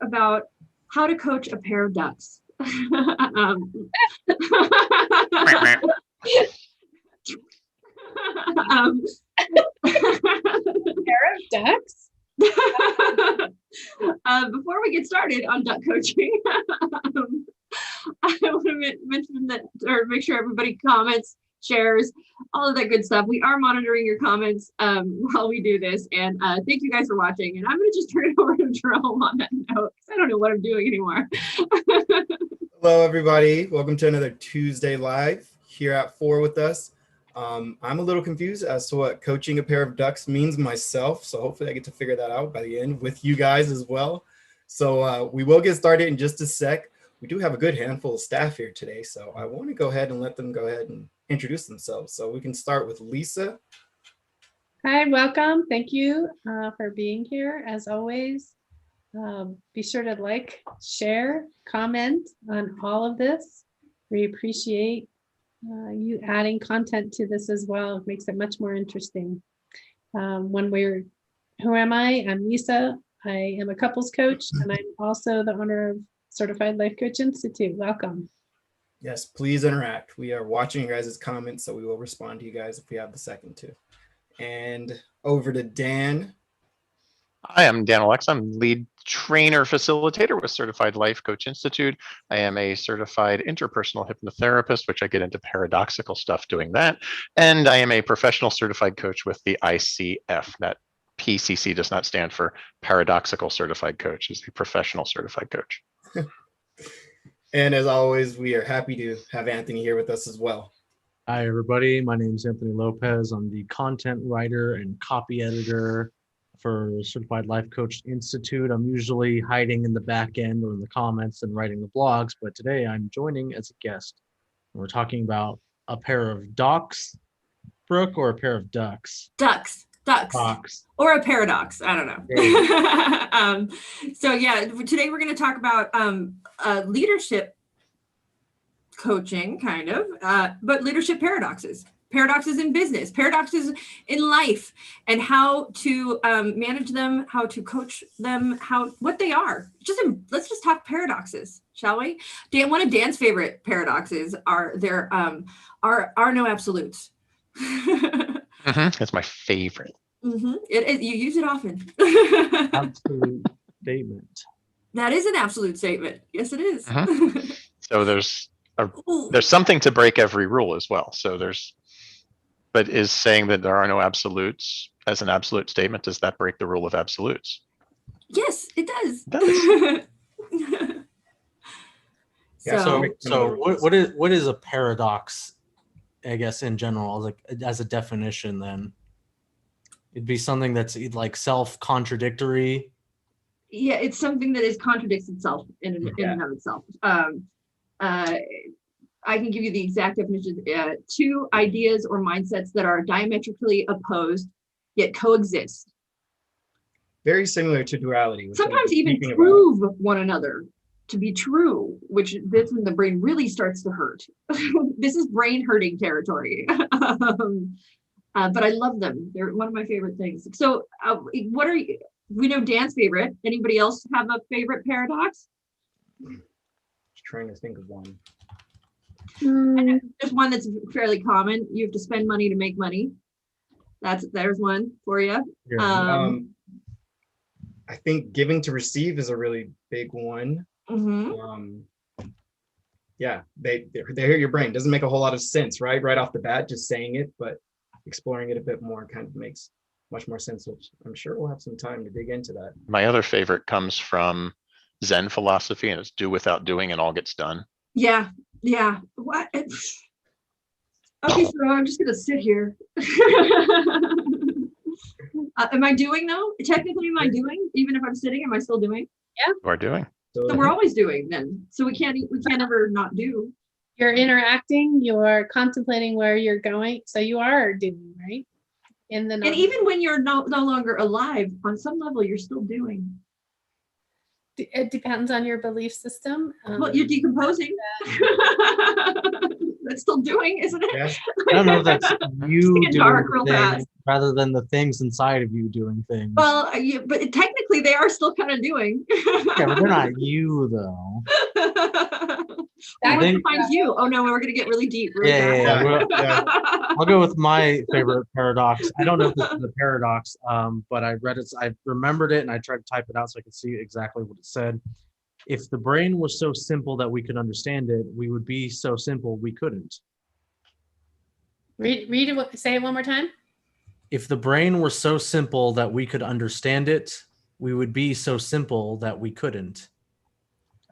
about how to coach a pair of ducks. um, um, Pair of ducks? Before we get started on duck coaching, I want to mention that, or make sure everybody comments, shares, all of that good stuff. We are monitoring your comments while we do this, and thank you guys for watching. And I'm going to just turn it over to Jerome on that note, because I don't know what I'm doing anymore. Hello, everybody. Welcome to another Tuesday Live here at 4 with us. I'm a little confused as to what coaching a pair of ducks means myself, so hopefully I get to figure that out by the end with you guys as well. So we will get started in just a sec. We do have a good handful of staff here today, so I want to go ahead and let them go ahead and introduce themselves. So we can start with Lisa. Hi, welcome. Thank you for being here as always. Be sure to like, share, comment on all of this. We appreciate you adding content to this as well. It makes it much more interesting. Who am I? I'm Lisa. I am a couples coach, and I'm also the owner of Certified Life Coach Institute. Welcome. Yes, please interact. We are watching your guys' comments, so we will respond to you guys if we have the second to. And over to Dan. Hi, I'm Dan Alex. I'm lead trainer facilitator with Certified Life Coach Institute. I am a certified interpersonal hypnotherapist, which I get into paradoxical stuff doing that. And I am a professional certified coach with the ICF. That PCC does not stand for paradoxical certified coach. It's a professional certified coach. And as always, we are happy to have Anthony here with us as well. Hi, everybody. My name is Anthony Lopez. I'm the content writer and copy editor for Certified Life Coach Institute. I'm usually hiding in the back end or in the comments and writing the blogs, but today I'm joining as a guest. We're talking about a pair of ducks, Brooke, or a pair of ducks? Ducks. Or a paradox. I don't know. So yeah, today we're going to talk about leadership coaching, kind of, but leadership paradoxes in business, paradoxes in life, and how to manage them, how to coach them, what they are. Let's just talk paradoxes, shall we? Dan, one of Dan's favorite paradoxes are no absolutes. That's my favorite. You use it often. Absolute statement. That is an absolute statement. Yes, it is. So there's something to break every rule as well. But is saying that there are no absolutes as an absolute statement, does that break the rule of absolutes? Yes, it does. It does. So what is a paradox, I guess, in general, like as a definition? Then it'd be something that's like self-contradictory. Yeah, it's something that contradicts itself in and of itself. I can give you the exact definition. Two ideas or mindsets that are diametrically opposed yet coexist. Very similar to duality. Sometimes even prove one another to be true, that's when the brain really starts to hurt. This is brain hurting territory. But I love them. They're one of my favorite things. So we know Dan's favorite. Anybody else have a favorite paradox? Just trying to think of one. And there's one that's fairly common. You have to spend money to make money. There's one for you. I think giving to receive is a really big one. Yeah, they hear your brain. Doesn't make a whole lot of sense, right off the bat, just saying it, but exploring it a bit more kind of makes much more sense, which I'm sure we'll have some time to dig into that. My other favorite comes from Zen philosophy, and it's do without doing and all gets done. Yeah. What? Okay, so I'm just gonna sit here. Am I doing though? Technically, am I doing? Even if I'm sitting, am I still doing? Yeah. You are doing. So we're always doing then. So we can't ever not do. You're interacting, you're contemplating where you're going. So you are doing, right? And even when you're no longer alive, on some level, you're still doing. It depends on your belief system. Well, you're decomposing. That's still doing, isn't it? Yeah. I don't know if that's you Getting doing dark the real thing fast. rather than the things inside of you doing things. Well, but technically they are still kind of doing. Yeah, but they're not you though. Well, I what think- defines you? Oh no, we're gonna get really deep. Really Yeah, fast. Yeah. I'll go with my favorite paradox. I don't know if this is a paradox, but I read it, I remembered it, and I tried to type it out so I could see exactly what it said. If the brain was so simple that we could understand it, we would be so simple we couldn't. Read it. Say it one more time. If the brain were so simple that we could understand it, we would be so simple that we couldn't.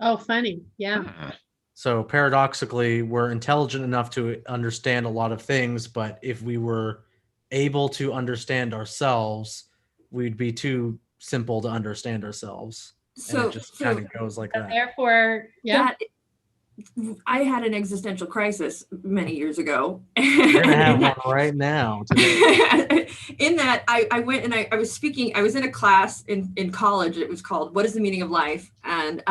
Oh, funny. Yeah. So paradoxically, we're intelligent enough to understand a lot of things, but if we were able to understand ourselves, we'd be too simple to understand ourselves. And So, it just kind of goes like that. Therefore, yeah. I had an existential crisis many years ago. You're gonna have one right now today. In that I went and I was speaking, I was in a class in college. It was called What is the Meaning of Life? And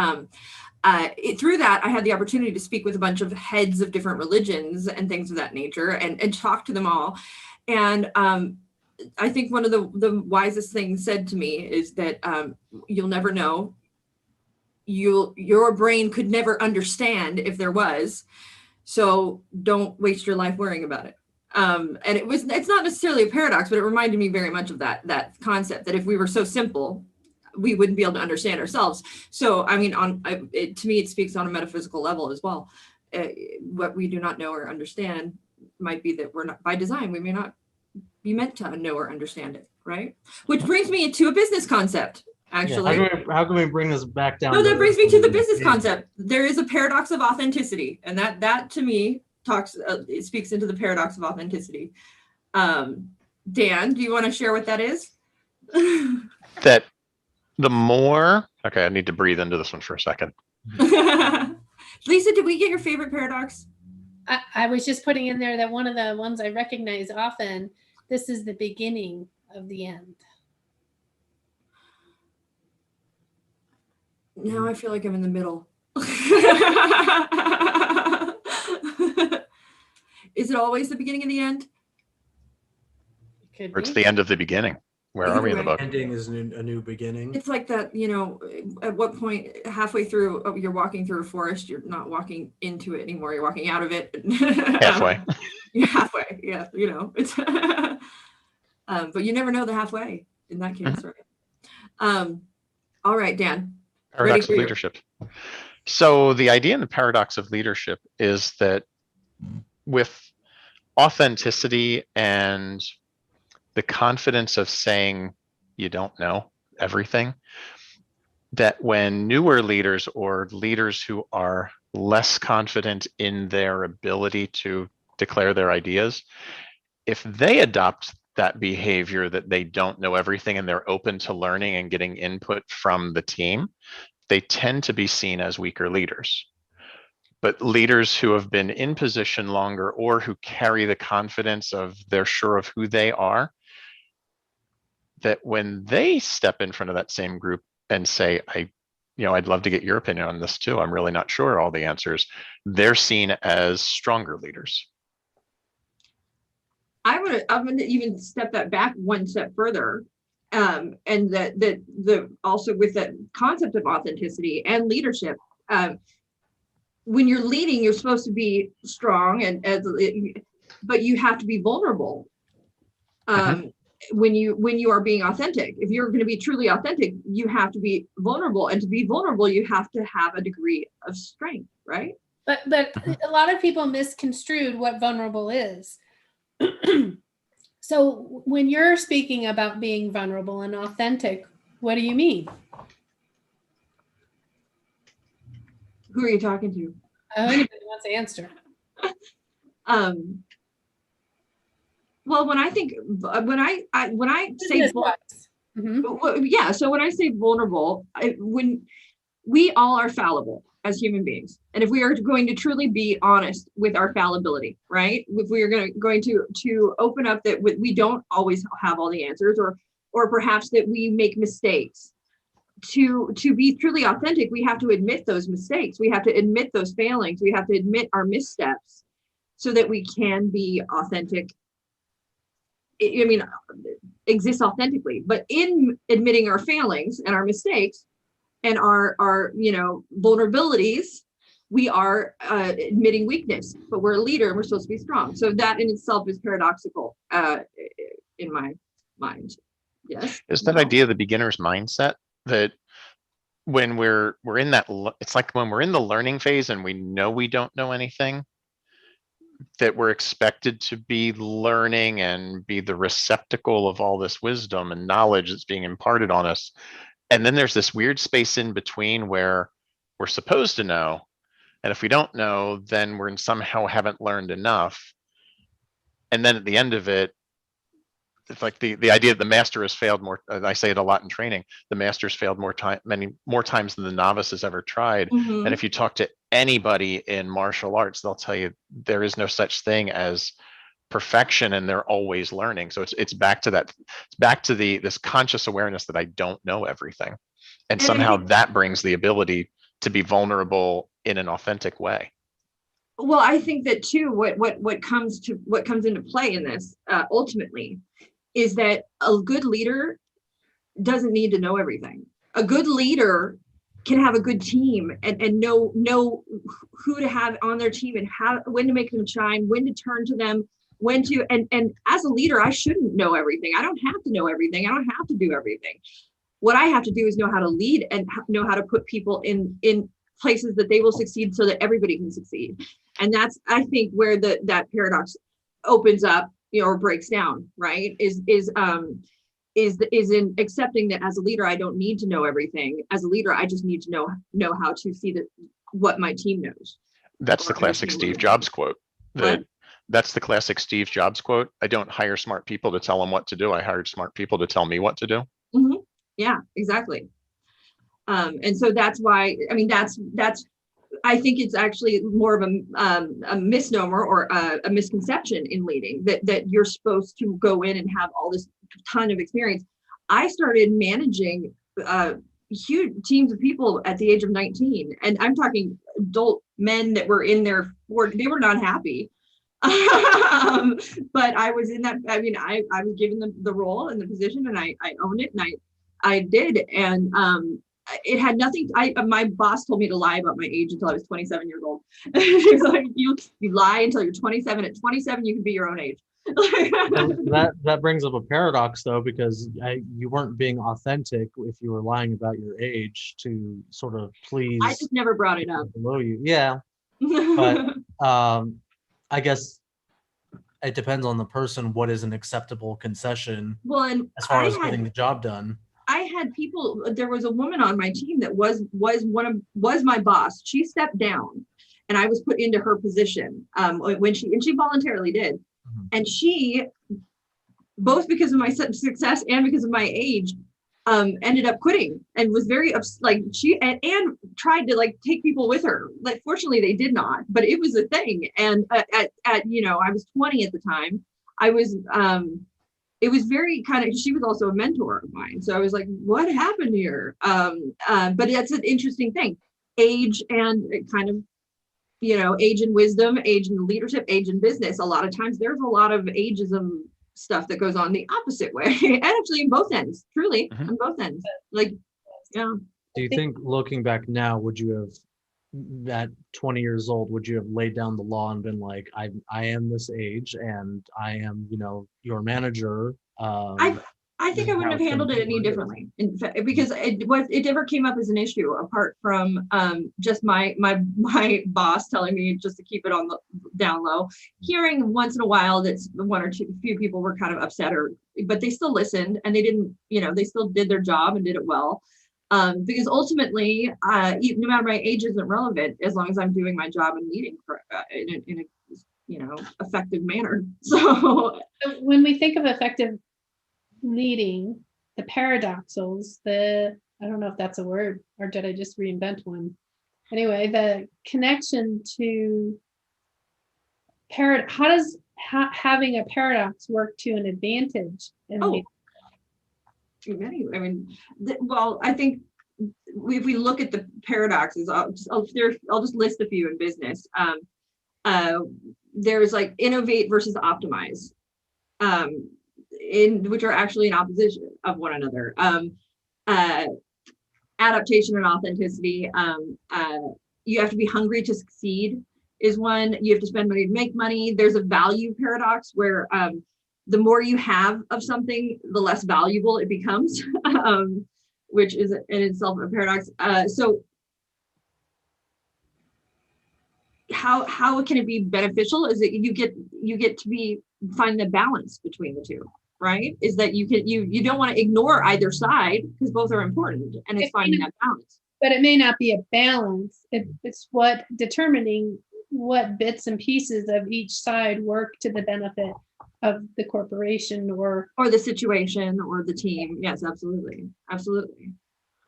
through that, I had the opportunity to speak with a bunch of heads of different religions and things of that nature and talk to them all. And I think one of the wisest things said to me is that you'll never know. Your brain could never understand if there was, so don't waste your life worrying about it. And it's not necessarily a paradox, but it reminded me very much of that concept, that if we were so simple, we wouldn't be able to understand ourselves. So I mean, to me, it speaks on a metaphysical level as well. What we do not know or understand might be that we're not, by design, we may not be meant to know or understand it, right? Which brings me to a business concept. Actually, Yeah, how can we bring this back down? No, that brings me to the business concept. There is a paradox of authenticity, and that to me it speaks into the paradox of authenticity. Dan, do you want to share what that is? That the more, okay, I need to breathe into this one for a second. Lisa, did we get your favorite paradox? I was just putting in there that one of the ones I recognize often, this is the beginning of the end. Now I feel like I'm in the middle. Is it always the beginning of the end? Could Or it's be. the end of the beginning. Where are we in the book? Ending is a new beginning. It's like that, at what point halfway through, you're walking through a forest, you're not walking into it anymore, you're walking out of it. Halfway. You're halfway, yeah, it's but you never know the halfway in that case, right? All right, Dan. Paradox of leadership. So the idea in the paradox of leadership is that with authenticity and the confidence of saying you don't know everything, that when newer leaders or leaders who are less confident in their ability to declare their ideas, if they adopt that behavior that they don't know everything and they're open to learning and getting input from the team, they tend to be seen as weaker leaders. But leaders who have been in position longer or who carry the confidence of they're sure of who they are, that when they step in front of that same group and say, I'd love to get your opinion on this too, I'm really not sure all the answers, they're seen as stronger leaders. I'm gonna even step that back one step further, and that also with that concept of authenticity and leadership. When you're leading, you're supposed to be strong, but you have to be vulnerable. When you are being authentic, if you're going to be truly authentic, you have to be vulnerable, and to be vulnerable, you have to have a degree of strength, right? But a lot of people misconstrued what vulnerable is. So when you're speaking about being vulnerable and authentic, what do you mean? Who are you talking to? Anybody wants to answer. Well, when I say Mm-hmm. so when I say vulnerable, when we all are fallible as human beings, and if we are going to truly be honest with our fallibility, right? If we are going to open up that we don't always have all the answers, or perhaps that we make mistakes. To be truly authentic, we have to admit those mistakes. We have to admit those failings. We have to admit our missteps, so that we can be authentic. I mean, exist authentically, but in admitting our failings and our mistakes and our vulnerabilities, we are admitting weakness, but we're a leader and we're supposed to be strong. So that in itself is paradoxical in my mind. Yes. Is that idea of the beginner's mindset, that when we're in that, it's like when we're in the learning phase and we know we don't know anything, that we're expected to be learning and be the receptacle of all this wisdom and knowledge that's being imparted on us. And then there's this weird space in between where we're supposed to know. And if we don't know, then we're somehow haven't learned enough. And then at the end of it, it's like the idea that the master has failed more. I say it a lot in training. The master's failed many more times than the novice has ever tried. Mhm. And if you talk to anybody in martial arts, they'll tell you there is no such thing as perfection, and they're always learning. So it's back to that. It's back to this conscious awareness that I don't know everything, and And I somehow think- that brings the ability to be vulnerable in an authentic way. Well, I think that too, what comes into play in this ultimately is that a good leader doesn't need to know everything. A good leader can have a good team and know who to have on their team and when to make them shine, when to turn to them, and as a leader, I shouldn't know everything. I don't have to know everything. I don't have to do everything. What I have to do is know how to lead and know how to put people in places that they will succeed so that everybody can succeed. And that's, I think, where that paradox opens up, or breaks down, right? Is in accepting that as a leader, I don't need to know everything. As a leader, I just need to know how to see what my team knows. That's the classic Steve Jobs quote. That's the classic Steve Jobs quote. I don't hire smart people to tell them what to do. I hired smart people to tell me what to do. Mm-hmm. Yeah, exactly. And so that's why, I mean, that's I think it's actually more of a misnomer or a misconception in leading, that you're supposed to go in and have all this ton of experience. I started managing huge teams of people at the age of 19, and I'm talking adult men that were in their 40s. They were not happy. But I was in that, I mean, I was given the role and the position, and I owned it, and I did. And it had nothing, my boss told me to lie about my age until I was 27 years old. She was like, you lie until you're 27. At 27, you can be your own age. that brings up a paradox, though, because you weren't being authentic if you were lying about your age to sort of please. I just never brought it up. Below you, yeah. But I guess it depends on the person. What is an acceptable concession? Well, and as far as getting the job done. I had people. There was a woman on my team that was my boss. She stepped down, and I was put into her position when she voluntarily did. Mm-hmm. And she, both because of my success and because of my age, ended up quitting and was very like she and tried to like take people with her. Like, fortunately, they did not, but it was a thing. And at I was 20 at the time. I was it was very kind of, she was also a mentor of mine. So I was like, what happened here? But that's an interesting thing. Age and kind of, age and wisdom, age and leadership, age and business. A lot of times there's a lot of ageism stuff that goes on the opposite way. And actually in both ends, truly, mm-hmm. on both ends. Like, yeah. Do you think, looking back now, would you have, at 20 years old, would you have laid down the law and been like, I am this age and I am, your manager? I think I wouldn't have handled it any differently, in fact, because it never came up as an issue, apart from just my boss telling me just to keep it on the down low. Hearing once in a while that one or few people were kind of upset, but they still listened, and they didn't, they still did their job and did it well. Because ultimately, no matter my age isn't relevant as long as I'm doing my job and leading in a effective manner. So when we think of effective leading, the paradoxicals, I don't know if that's a word, or did I just reinvent one? Anyway, the connection to how does having a paradox work to an advantage in leading? I mean, well, I think if we look at the paradoxes, I'll just list a few in business. there's like innovate versus optimize, in which are actually in opposition of one another. Adaptation and authenticity. You have to be hungry to succeed is one. You have to spend money to make money. There's a value paradox where the more you have of something, the less valuable it becomes, which is in itself a paradox. So how can it be beneficial? Is that you get to find the balance between the two, right? Is that you don't want to ignore either side because both are important, and it's finding that balance. But it may not be a balance. It's determining what bits and pieces of each side work to the benefit of the corporation or the situation or the team. Yes, absolutely.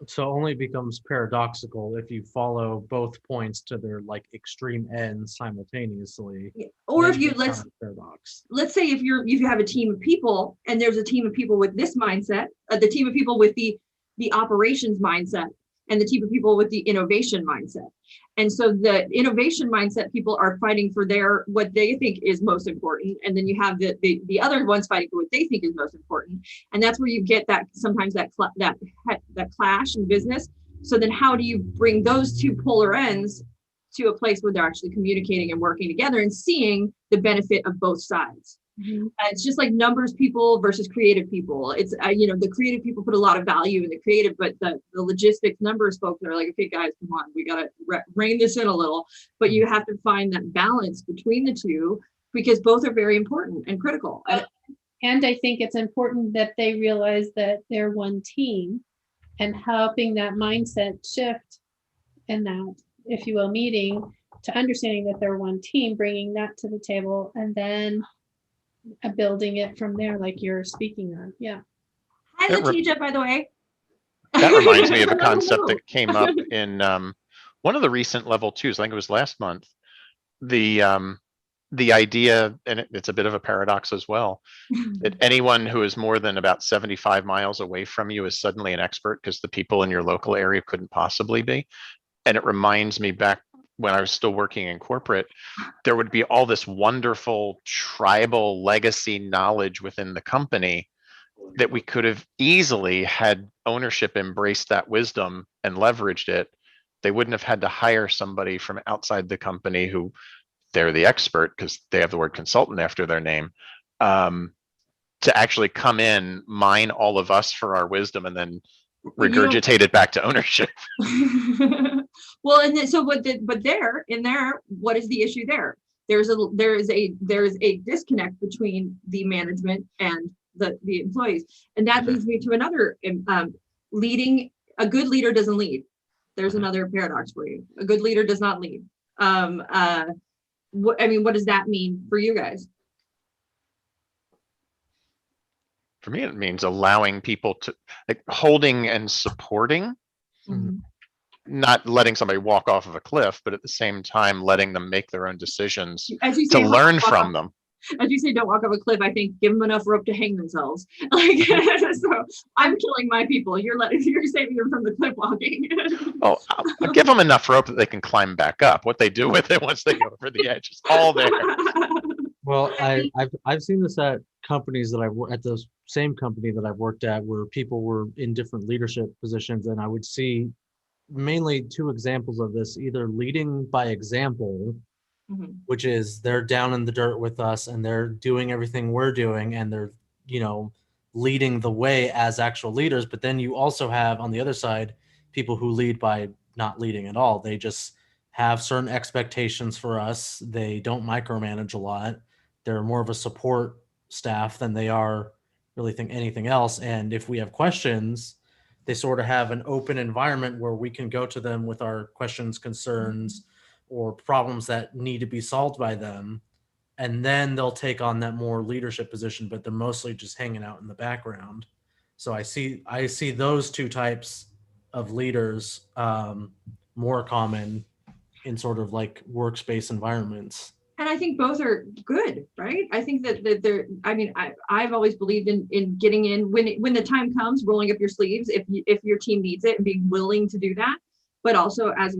So only becomes paradoxical if you follow both points to their like extreme ends simultaneously. Or if Then you it becomes paradox. let's say if you have a team of people and there's a team of people with this mindset, the team of people with the operations mindset, and the team of people with the innovation mindset. And so the innovation mindset people are fighting for what they think is most important. And then you have the other ones fighting for what they think is most important. And that's where you get that sometimes that clash in business. So then how do you bring those two polar ends to a place where they're actually communicating and working together and seeing the benefit of both sides? Mhm. It's just like numbers people versus creative people. It's the creative people put a lot of value in the creative, but the logistics numbers folks are like, okay guys, come on, we gotta rein this in a little. But you have to find that balance between the two because both are very important and critical. And I think it's important that they realize that they're one team, and helping that mindset shift in that, if you will, meeting to understanding that they're one team, bringing that to the table, and then building it from there, like you're speaking on. Yeah. Hi, Letitia, by the way. That reminds me of a concept that came up in one of the recent level twos. I think it was last month. The idea, and it's a bit of a paradox as well, that anyone who is more than about 75 miles away from you is suddenly an expert because the people in your local area couldn't possibly be. And it reminds me back when I was still working in corporate, there would be all this wonderful tribal legacy knowledge within the company that we could have easily had ownership embraced that wisdom and leveraged it. They wouldn't have had to hire somebody from outside the company who they're the expert because they have the word consultant after their name, to actually come in, mine all of us for our wisdom, and then regurgitate it back to ownership. Well, and then, what is the issue there? There is a disconnect between the management and the employees, and that leads me to another leading. A good leader doesn't lead. There's another paradox for you. A good leader does not lead. What does that mean for you guys? For me, it means allowing people to, like, holding and supporting, not letting somebody walk off of a cliff, but at the same time, letting them make their own decisions to learn from them. As you say, don't walk off a cliff. I think give them enough rope to hang themselves. Like, so I'm killing my people. You're saving them from the cliff walking. Oh, I'll give them enough rope that they can climb back up. What they do with it once they go over the edge is all there. Well, I've seen this at companies that at the same company that I've worked at, where people were in different leadership positions, and I would see mainly two examples of this: either leading by example, which is they're down in the dirt with us and they're doing everything we're doing, and they're leading the way as actual leaders. But then you also have on the other side people who lead by not leading at all. They just have certain expectations for us. They don't micromanage a lot. They're more of a support staff than they are really think anything else. And if we have questions, they sort of have an open environment where we can go to them with our questions, concerns, or problems that need to be solved by them. And then they'll take on that more leadership position, but they're mostly just hanging out in the background. So I see those two types of leaders more common in sort of like workspace environments. And I think both are good, right? I think that they're, I've always believed in getting in when the time comes, rolling up your sleeves if your team needs it, and being willing to do that. But also as a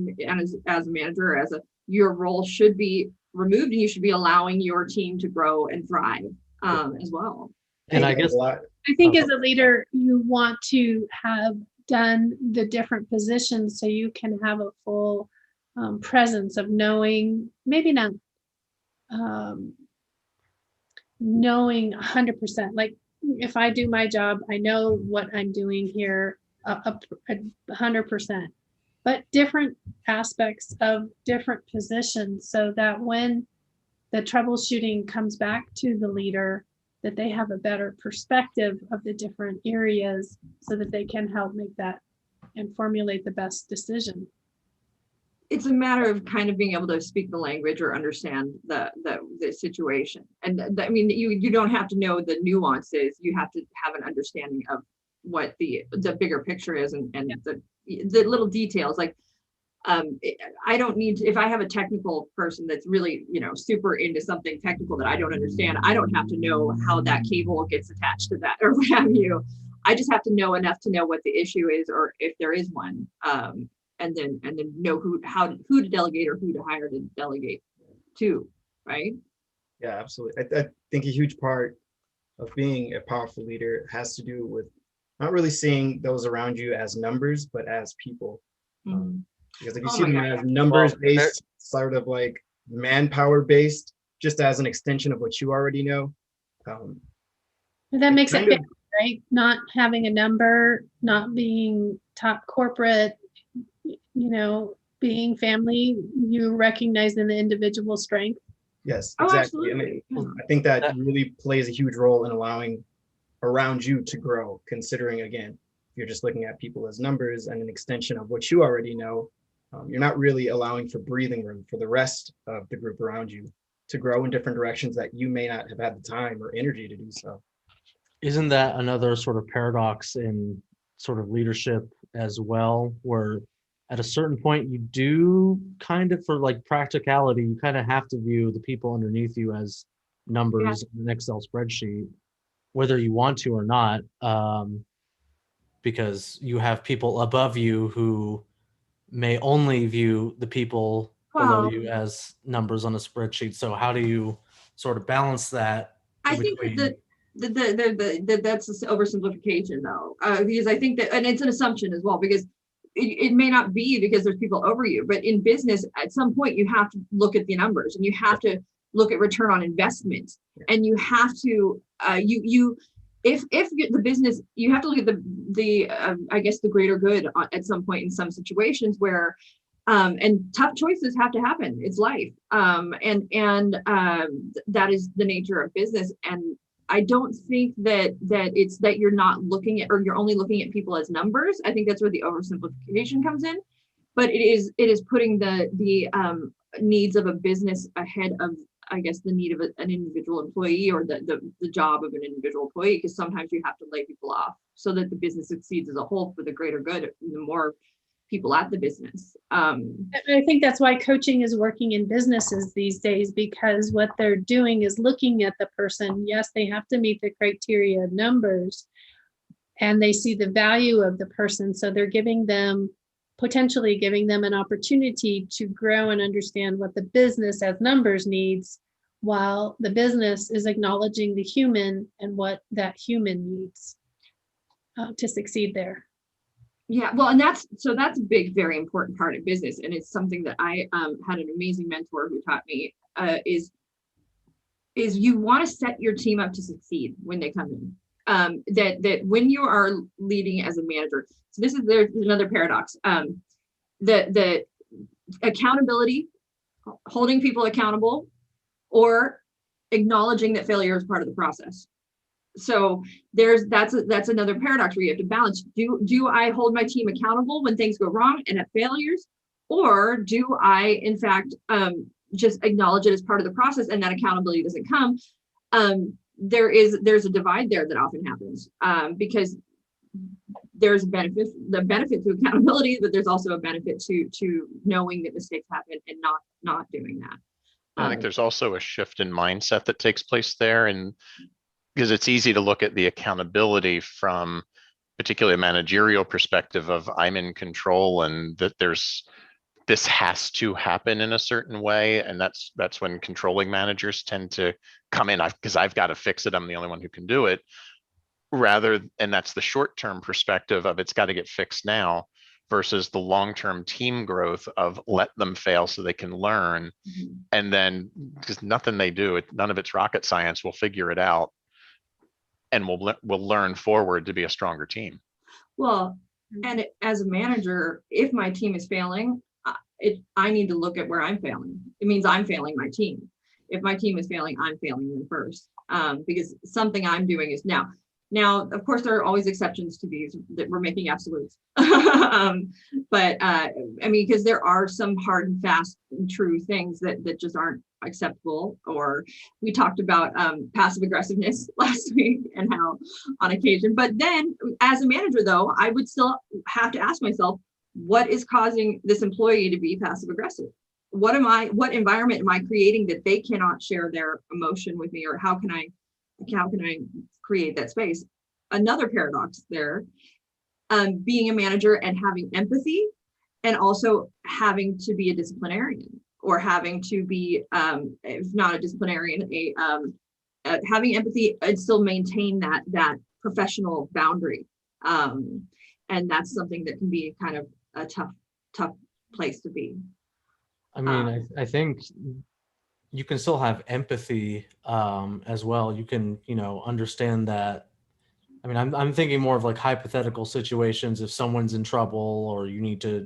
manager, or your role should be removed, and you should be allowing your team to grow and thrive as well. And I think guess a lot. I think as a leader, you want to have done the different positions so you can have a full presence of knowing, maybe not knowing 100%. Like if I do my job, I know what I'm doing here 100%, but different aspects of different positions so that when the troubleshooting comes back to the leader, that they have a better perspective of the different areas so that they can help make that and formulate the best decision. It's a matter of kind of being able to speak the language or understand the situation. And I mean, you don't have to know the nuances. You have to have an understanding of what the bigger picture is and the little details. Like I don't need to, if I have a technical person that's really, super into something technical that I don't understand, I don't have to know how that cable gets attached to that or what have you. I just have to know enough to know what the issue is or if there is one. And then know who to delegate or who to hire to delegate to, right? Yeah, absolutely. I think a huge part of being a powerful leader has to do with not really seeing those around you as numbers, but as people. Because if you see them as numbers based, sort of like manpower based, just as an extension of what you already know. That makes it fair, right? Not having a number, not being top corporate, being family, you recognize in the individual strength. Yes, exactly. I think that really plays a huge role in allowing around you to grow, considering, again, if you're just looking at people as numbers and an extension of what you already know, you're not really allowing for breathing room for the rest of the group around you to grow in different directions that you may not have had the time or energy to do so. isn't that another sort of paradox in sort of leadership as well, where at a certain point you do kind of, for like practicality, you kind of have to view the people underneath you as numbers in an Excel spreadsheet, whether you want to or not, because you have people above you who may only view the people below you as numbers on a spreadsheet. So how do you sort of balance that? I think that's an oversimplification though, because I think that, and it's an assumption as well, because it may not be because there's people over you, but in business, at some point you have to look at the numbers and you have to look at return on investment, and you have to, if the business, you have to look at the I guess the greater good at some point in some situations where, and tough choices have to happen. It's life, and that is the nature of business. And I don't think that it's that you're not looking at, or you're only looking at people as numbers. I think that's where the oversimplification comes in. But it is putting the needs of a business ahead of, I guess, the need of an individual employee, or the job of an individual employee, because sometimes you have to lay people off so that the business succeeds as a whole for the greater good, the more people at the business. I think that's why coaching is working in businesses these days, because what they're doing is looking at the person. Yes, they have to meet the criteria of numbers, and they see the value of the person. So they're potentially giving them an opportunity to grow and understand what the business as numbers needs, while the business is acknowledging the human and what that human needs to succeed there. Yeah, well, and that's a big, very important part of business. And it's something that I had an amazing mentor who taught me, is you want to set your team up to succeed when they come in. That when you are leading as a manager, so there's another paradox. The accountability, holding people accountable, or acknowledging that failure is part of the process. So that's another paradox where you have to balance. Do I hold my team accountable when things go wrong and at failures, or do I in fact just acknowledge it as part of the process and that accountability doesn't come? There's a divide there that often happens, because there's the benefit to accountability, but there's also a benefit to knowing that mistakes happen and not doing that. I think there's also a shift in mindset that takes place there, and because it's easy to look at the accountability from particularly a managerial perspective of I'm in control and that there's this has to happen in a certain way, and that's when controlling managers tend to come in, because I've got to fix it, I'm the only one who can do it, and that's the short-term perspective of it's got to get fixed now, versus the long-term team growth of let them fail so they can learn. And then, because nothing they do, none of it's rocket science, we'll figure it out, and we'll learn forward to be a stronger team. Well, and as a manager, if my team is failing, I need to look at where I'm failing. It means I'm failing my team. If my team is failing, I'm failing them first, because something I'm doing is now. Of course, there are always exceptions to these, that we're making absolutes. But I mean, because there are some hard and fast and true things that just aren't acceptable. Or we talked about passive aggressiveness last week, and how on occasion. But then as a manager, though, I would still have to ask myself, what is causing this employee to be passive aggressive? What environment am I creating that they cannot share their emotion with me? Or how can I create that space? Another paradox there, being a manager and having empathy, and also having to be a disciplinarian, or having to be, if not a disciplinarian, having empathy and still maintain that professional boundary. And that's something that can be kind of a tough place to be. I mean, I think you can still have empathy as well. You can, understand that. I mean, I'm thinking more of like hypothetical situations. If someone's in trouble, or you need to,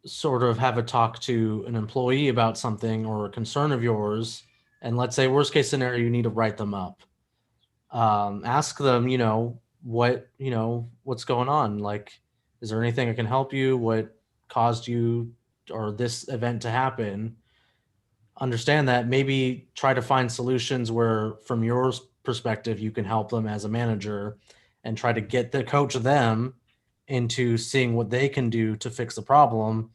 sort of have a talk to an employee about something or a concern of yours, and let's say worst case scenario, you need to write them up. Ask them, what's going on? Like, is there anything I can help you? What caused you or this event to happen? Understand that, maybe try to find solutions where, from your perspective, you can help them as a manager, and try to coach them into seeing what they can do to fix the problem.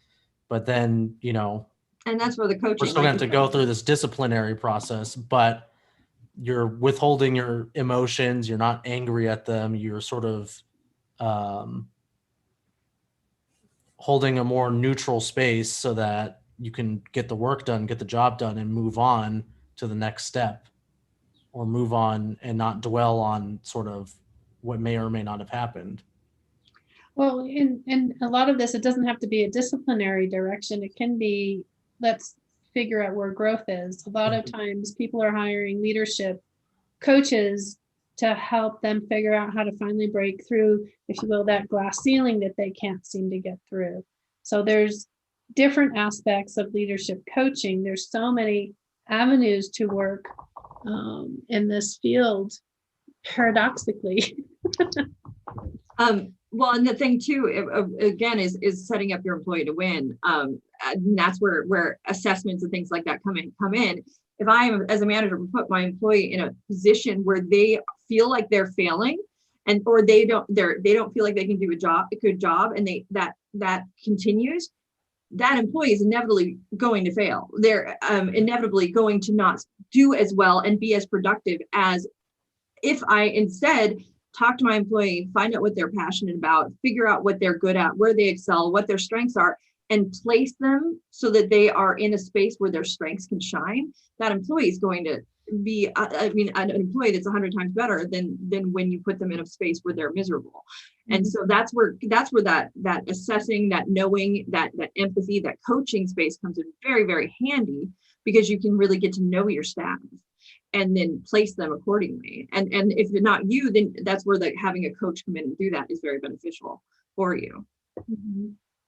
But then, And that's where the coaching, we're still going to have to go through this disciplinary process, but you're withholding your emotions. You're not angry at them. You're sort of holding a more neutral space so that you can get the work done, get the job done, and move on to the next step, or move on and not dwell on sort of what may or may not have happened. Well, in a lot of this, it doesn't have to be a disciplinary direction. It can be, let's figure out where growth is. A lot of times people are hiring leadership coaches to help them figure out how to finally break through, if you will, that glass ceiling that they can't seem to get through. So there's different aspects of leadership coaching. There's so many avenues to work in this field, paradoxically. Well, and the thing too, again, is setting up your employee to win. And that's where assessments and things like that come in. If I am, as a manager, put my employee in a position where they feel like they're failing, or they don't feel like they can do a good job, and that continues, that employee is inevitably going to fail. They're inevitably going to not do as well and be as productive as if I instead talk to my employee, find out what they're passionate about, figure out what they're good at, where they excel, what their strengths are, and place them so that they are in a space where their strengths can shine. That employee is going to be, an employee that's 100 times better than when you put them in a space where they're miserable. And so that's where that assessing, that knowing, that empathy, that coaching space comes in very, very handy, because you can really get to know your staff and then place them accordingly. And if you're not you, then that's where having a coach come in and do that is very beneficial for you.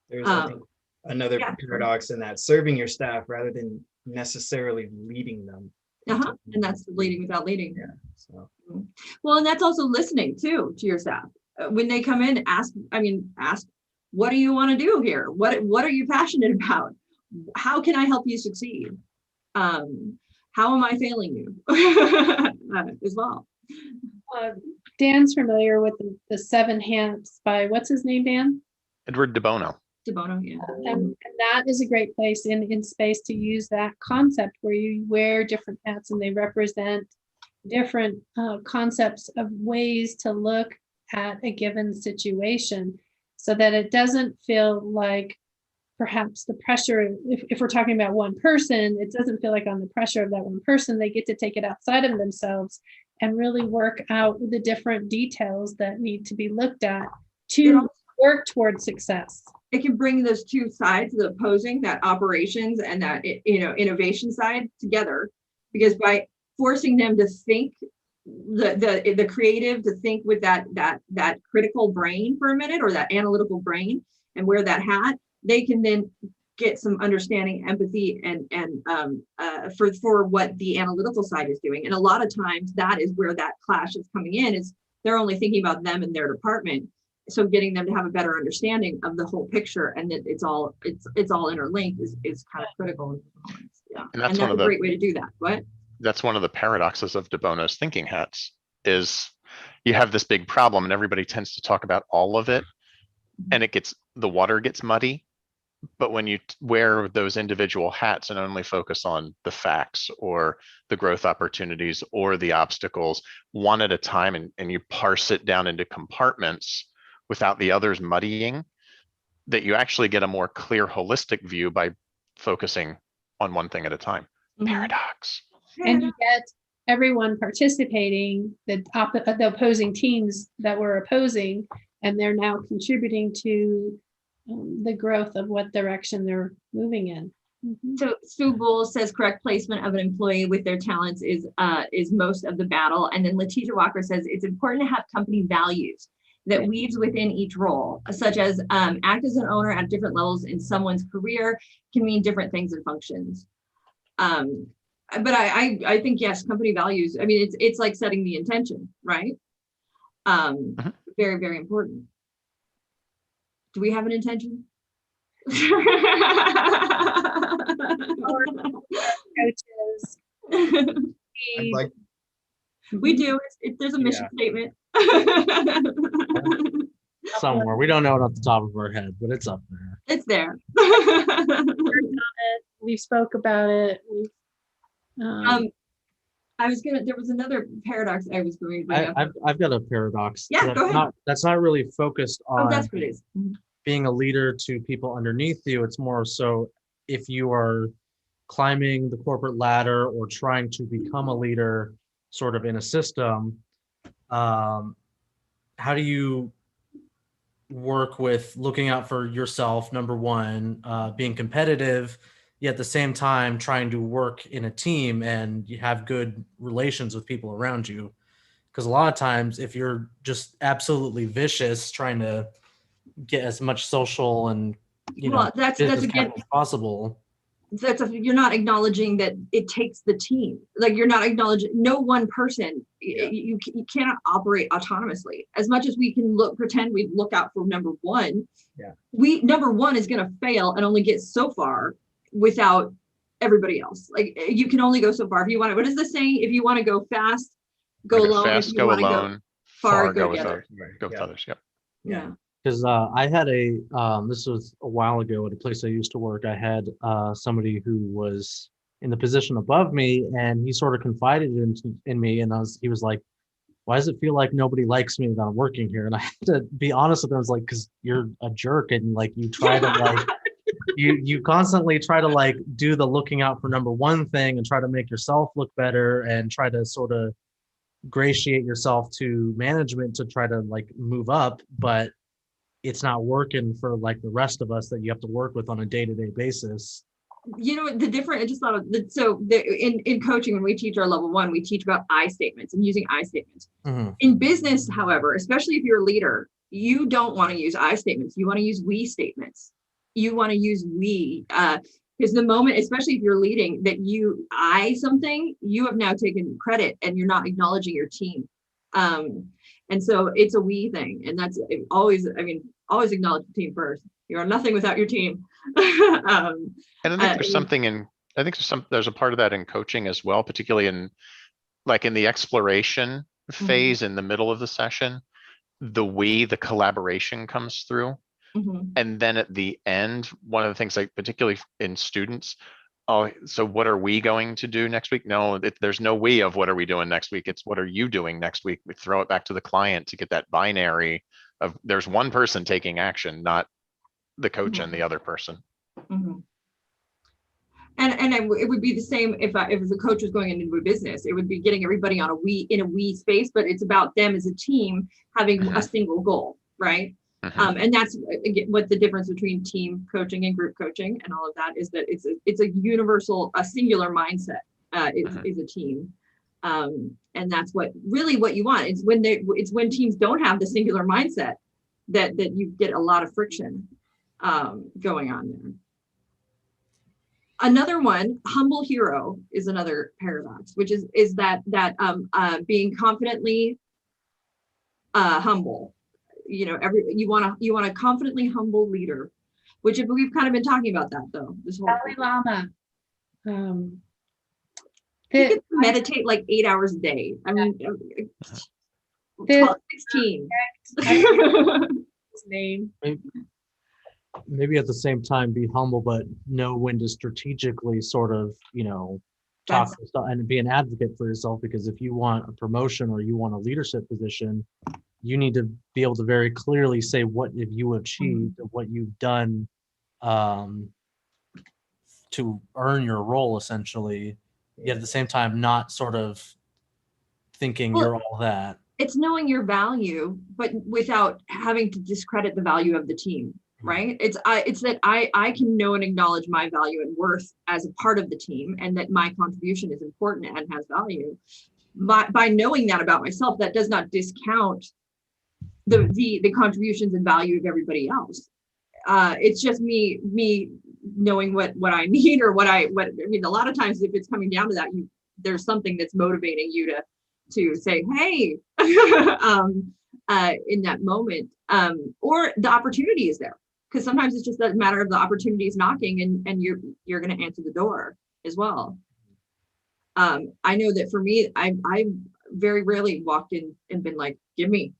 There's another paradox in that, serving your staff rather than necessarily leading them. And that's leading without leading. Yeah. So. Well, and that's also listening too to your staff. When they come in, ask, what do you want to do here? What are you passionate about? How can I help you succeed? How am I failing you as well? Dan's familiar with the 7 Hats by, what's his name, Dan? Edward de Bono. De Bono, yeah. And that is a great place in space to use that concept, where you wear different hats and they represent different concepts of ways to look at a given situation. so that it doesn't feel like perhaps the pressure, if we're talking about one person, it doesn't feel like on the pressure of that one person. They get to take it outside of themselves and really work out the different details that need to be looked at to work towards success. It can bring those two sides, the opposing, that operations and that innovation side together, because by forcing them to think, the creative to think with that critical brain for a minute, or that analytical brain, and wear that hat, they can then get some understanding, empathy, and for what the analytical side is doing. And a lot of times that is where that clash is coming in, is they're only thinking about them and their department. So getting them to have a better understanding of the whole picture, and that it's all interlinked, is kind of critical. Yeah, And that's a great way to do that. What? That's one of the paradoxes of de Bono's thinking hats, is you have this big problem and everybody tends to talk about all of it, and the water gets muddy. But when you wear those individual hats and only focus on the facts or the growth opportunities or the obstacles one at a time, and you parse it down into compartments without the others muddying, that you actually get a more clear holistic view by focusing on one thing at a time. Mhm. Paradox. And you get everyone participating, the opposing teams that were opposing, and they're now contributing to the growth of what direction they're moving in. Mhm. So Sue Bull says correct placement of an employee with their talents is most of the battle. And then Letitia Walker says it's important to have company values that weaves within each role, such as act as an owner at different levels in someone's career can mean different things and functions. But I think, yes, company values, I mean, it's like setting the intention, right? Very, very important. Do we have an intention? Coaches. I'd like We do. There's a mission statement. Somewhere. We don't know it off the top of our head, but it's up there. It's there. We spoke about it. There was another paradox I was going to bring up. I've got a paradox. Yeah, go ahead. That's not really focused on That's what it is. being a leader to people underneath you. It's more so if you are climbing the corporate ladder or trying to become a leader sort of in a system, how do you work with looking out for yourself, number one, being competitive, yet at the same time trying to work in a team and you have good relations with people around you? Because a lot of times if you're just absolutely vicious trying to get as much social and that's again as possible, you're not acknowledging that it takes the team. Like, you're not acknowledging no one person. You cannot operate autonomously. As much as we can pretend we look out for number one, number one is going to fail and only get so far without everybody else. Like, you can only go so far. If you want to, what is the saying? If you want to go fast, go alone. Fast, if you go want alone. to go far, go with together. Go with others. Yep. Yeah. because I had this was a while ago at a place I used to work. I had somebody who was in the position above me, and he sort of confided in me, and he was like, why does it feel like nobody likes me that I'm working here? And I had to be honest with him. I was like, because you're a jerk, and like you try to like you constantly try to like do the looking out for number one thing and try to make yourself look better and try to sort of gratiate yourself to management to try to like move up, but it's not working for like the rest of us that you have to work with on a day-to-day basis. You know, I just thought of in coaching, when we teach our level one, we teach about I statements and using I statements. Mm-hmm. In business, however, especially if you're a leader, you don't want to use I statements. You want to use we statements. You want to use we, because the moment, especially if you're leading, that you I something, you have now taken credit and you're not acknowledging your team. And so it's a we thing. And that's always acknowledge the team first. You are nothing without your team. And I think there's something there's a part of that in coaching as well, particularly in the exploration phase in the middle of the session, the collaboration comes through. Mm-hmm. And then at the end, one of the things, like particularly in students, so what are we going to do next week? No, there's no we of what are we doing next week. It's what are you doing next week? We throw it back to the client to get that binary there's one person taking action, not the coach and the other person. Mhm. And it would be the same if the coach was going into a business. It would be getting everybody on in a we space, but it's about them as a team having a single goal, right? And that's again, what the difference between team coaching and group coaching and all of that is, that it's a universal, a singular mindset is a team. And that's what you want. It's when teams don't have the singular mindset that you get a lot of friction going on there. Another one, humble hero, is another paradox, which is that being confidently humble. You know, you want a confidently humble leader, which we've kind of been talking about that though. This whole Dalai Lama. you could meditate like 8 hours a day. I mean, 12, 16. His name. Maybe at the same time be humble, but know when to strategically sort of, talk and be an advocate for yourself. Because if you want a promotion or you want a leadership position, you need to be able to very clearly say what have you achieved, what you've done to earn your role, essentially. Yet at the same time, not sort of thinking you're all that. It's knowing your value, but without having to discredit the value of the team. Right? It's that I can know and acknowledge my value and worth as a part of the team, and that my contribution is important and has value. By knowing that about myself, that does not discount the contributions and value of everybody else. It's just me knowing what I need, or I mean, a lot of times if it's coming down to that, there's something that's motivating you to say, hey, in that moment, or the opportunity is there. Because sometimes it's just a matter of the opportunities knocking, and you're going to answer the door as well. I know that for me, I very rarely walked in and been like, give me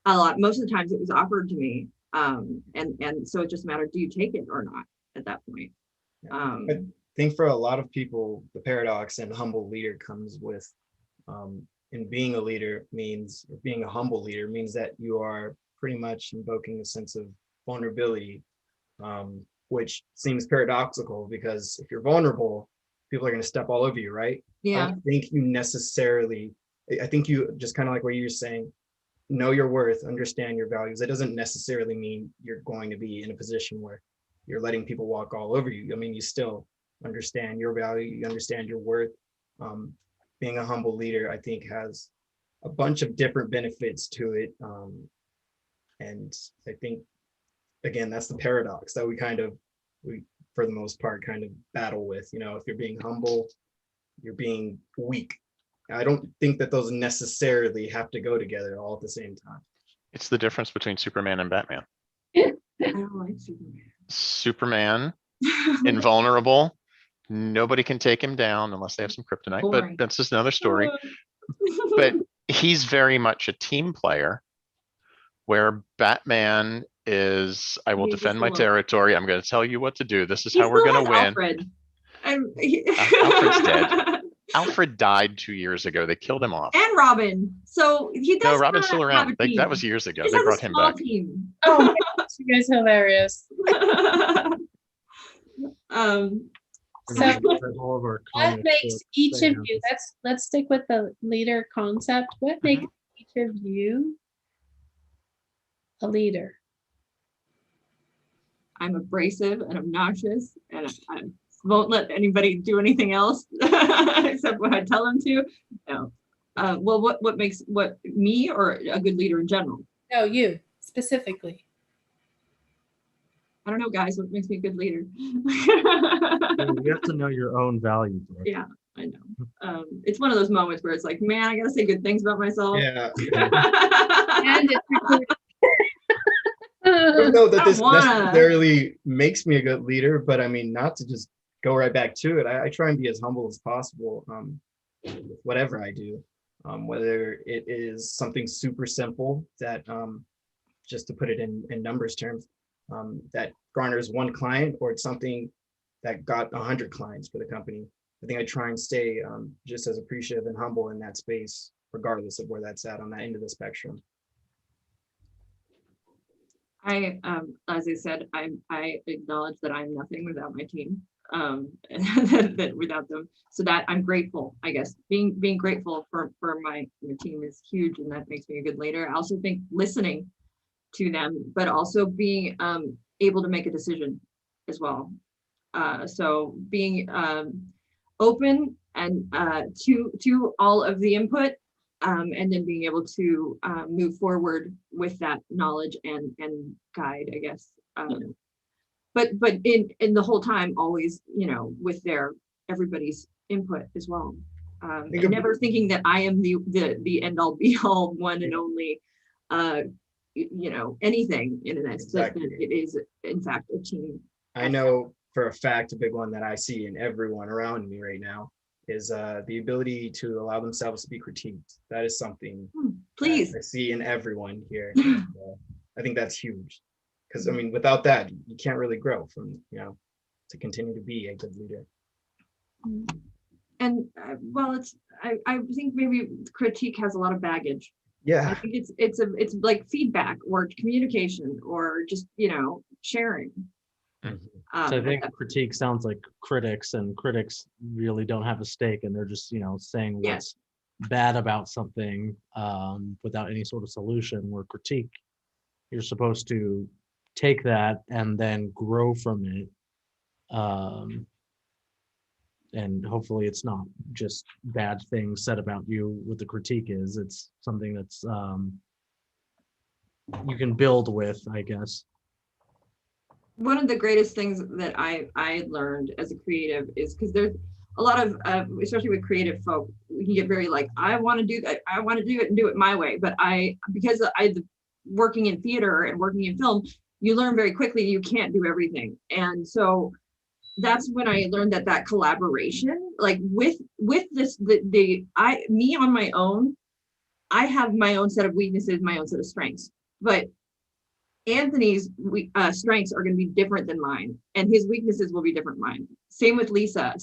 a lot. Most of the times it was offered to me. And so it just mattered, do you take it or not at that point? I think for a lot of people, the paradox and humble leader comes with, and being a leader means, or being a humble leader means that you are pretty much invoking a sense of vulnerability, which seems paradoxical, because if you're vulnerable, people are going to step all over you, right? Yeah. I don't think you necessarily, I think you just kind of like what you're saying, know your worth, understand your values. That doesn't necessarily mean you're going to be in a position where you're letting people walk all over you. I mean, you still understand your value, you understand your worth. Being a humble leader, I think, has a bunch of different benefits to it. And I think, again, that's the paradox that we for the most part kind of battle with. If you're being humble, you're being weak. I don't think that those necessarily have to go together all at the same time. It's the difference between Superman and Batman. I don't like Superman. Superman, invulnerable. Nobody can take him down unless they have some kryptonite, Boring. but that's just another story. But he's very much a team player, where Batman is, I will He's defend just my alone. territory. I'm going to tell you what to do. This is He how we're still going to has win. Alfred. Alfred's dead. Alfred died 2 years ago. They killed him off. And Robin. So he does. No, Robin's still have around. a team. That was years ago. He They has brought a him small back. team. Oh my gosh, you guys are hilarious. So All of our what comics makes are each of fans. you, let's stick with the leader concept. What makes each of you a leader? I'm abrasive and obnoxious, and I won't let anybody do anything else except what I tell them to. No. Well, what makes me, or a good leader in general? No, you specifically. I don't know, guys. What makes me a good leader? You have to know your own values. Right? Yeah, I know. It's one of those moments where it's like, man, I gotta say good things about myself. Yeah. And it's I don't know that this wanna. necessarily makes me a good leader, but I mean, not to just go right back to it. I try and be as humble as possible, with whatever I do, whether it is something super simple that, just to put it in numbers terms, that garners one client, or it's something that got 100 clients for the company. I think I try and stay just as appreciative and humble in that space, regardless of where that's at on that end of the spectrum. As I said, I acknowledge that I'm nothing without my team, that without them. So that I'm grateful, I guess. Being grateful for my team is huge, and that makes me a good leader. I also think listening to them, but also being able to make a decision as well. So being open and to all of the input, and then being able to move forward with that knowledge and guide, I guess. But in the whole time, always, with everybody's input as well. And never thinking that I am the end all be all, one and only, anything in an Exactly. that it is in fact a team. I know for a fact, a big one that I see in everyone around me right now is the ability to allow themselves to be critiqued. That is something Please. I see in everyone here. And, I think that's huge, because I mean, without that, you can't really grow from, to continue to be a good leader. And well, I think maybe critique has a lot of baggage. Yeah. I think it's like feedback or communication or just sharing. So I think critique sounds like critics, and critics really don't have a stake, and they're just saying what's bad about something without any sort of solution. Where critique, you're supposed to take that and then grow from it, and hopefully it's not just bad things said about you. What the critique is, it's something that's you can build with, I guess. One of the greatest things that I learned as a creative is, because there's a lot of especially with creative folk, we can get very like, I want to do that, I want to do it and do it my way. But because I working in theater and working in film, you learn very quickly you can't do everything. And so that's when I learned that collaboration, like with this, me on my own, I have my own set of weaknesses, my own set of strengths, but Anthony's strengths are going to be different than mine, and his weaknesses will be different than mine. Same with Lisa,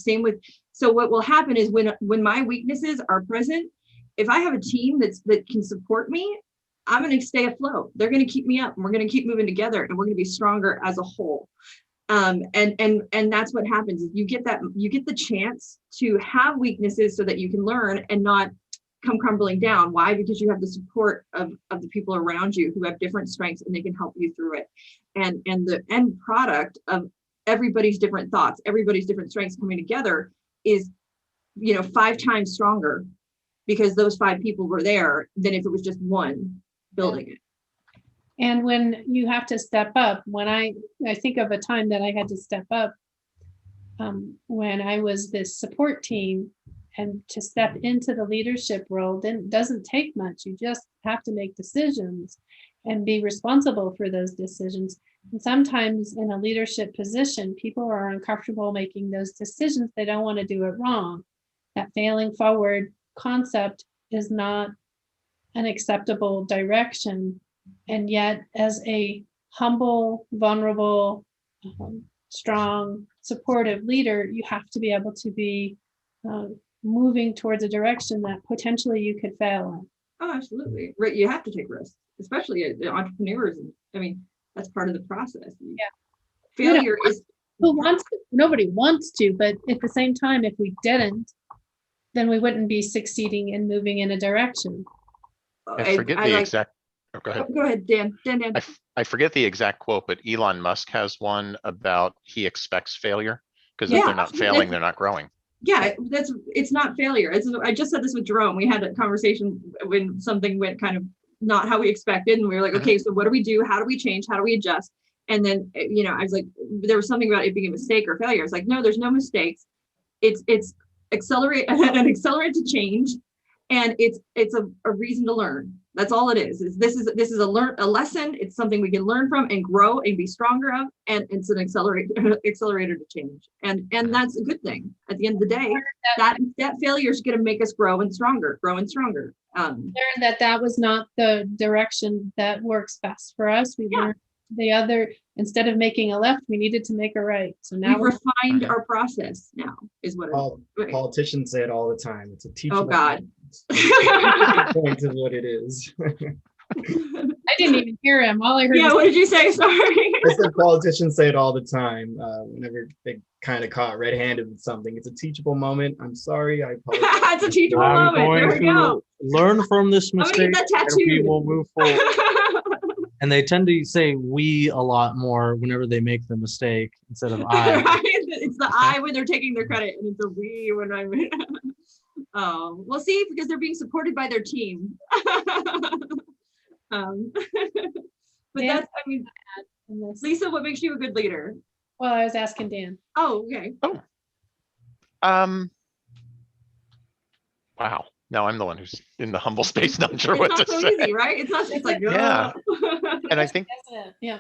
so what will happen is when my weaknesses are present, if I have a team that can support me, I'm going to stay afloat. They're going to keep me up, and we're going to keep moving together, and we're going to be stronger as a whole. And that's what happens is you get the chance to have weaknesses so that you can learn and not come crumbling down. Why? Because you have the support of the people around you who have different strengths, and they can help you through it. And the end product of everybody's different thoughts, everybody's different strengths coming together is 5 times stronger, because those 5 people were there than if it was just one building it. And when you have to step up, when I think of a time that I had to step up, when I was this support team, and to step into the leadership role then doesn't take much. You just have to make decisions and be responsible for those decisions. And sometimes in a leadership position, people are uncomfortable making those decisions. They don't want to do it wrong. That failing forward concept is not an acceptable direction. And yet, as a humble, vulnerable, strong, supportive leader, you have to be able to be moving towards a direction that potentially you could fail at. Oh, absolutely. Right. You have to take risks, especially entrepreneurs. I mean, that's part of the process. Yeah. Failure is. Who wants to? Nobody wants to, but at the same time, if we didn't, then we wouldn't be succeeding in moving in a direction. I forget the exact. Oh, go ahead. Go ahead, Dan. Dan. I forget the exact quote, but Elon Musk has one about he expects failure, because if they're not failing, they're not growing. Yeah, it's not failure. I just said this with Jerome. We had a conversation when something went kind of not how we expected, and we were like, okay, so what do we do? How do we change? How do we adjust? And then I was like, there was something about it being a mistake or failure. It's like, no, there's no mistakes. It's an accelerant to change, and it's a reason to learn. That's all it is. This is a lesson. It's something we can learn from and grow and be stronger of, and it's an accelerator to change. And that's a good thing. At the end of the day, that failure is going to make us grow and stronger. Learn that was not the direction that works best for us. We learned the other. Instead of making a left, we needed to make a right. So now we've refined our process. Now is what politicians say it all the time. It's a teachable. Oh God. Point is what it is. I didn't even hear him. All I heard Yeah, was what did you say? Sorry. I said politicians say it all the time. Whenever they kind of caught red-handed with something, it's a teachable moment. I'm sorry. I apologize. It's a teachable I'm moment. There going we go. to learn from this I'm gonna get mistake, that and we tattooed. will move forward. And they tend to say "we" a lot more whenever they make the mistake instead of "I." Right? It's the I when they're taking their credit, and it's a we when I'm. Oh, we'll see because they're being supported by their team. But Dan, that's, I mean, in this. Lisa, what makes you a good leader? Well, I was asking Dan. Oh, okay. Wow. Now I'm the one who's in the humble space, not sure It's what not to so say. easy, right? It's not. It's like Yeah. And I think Yeah.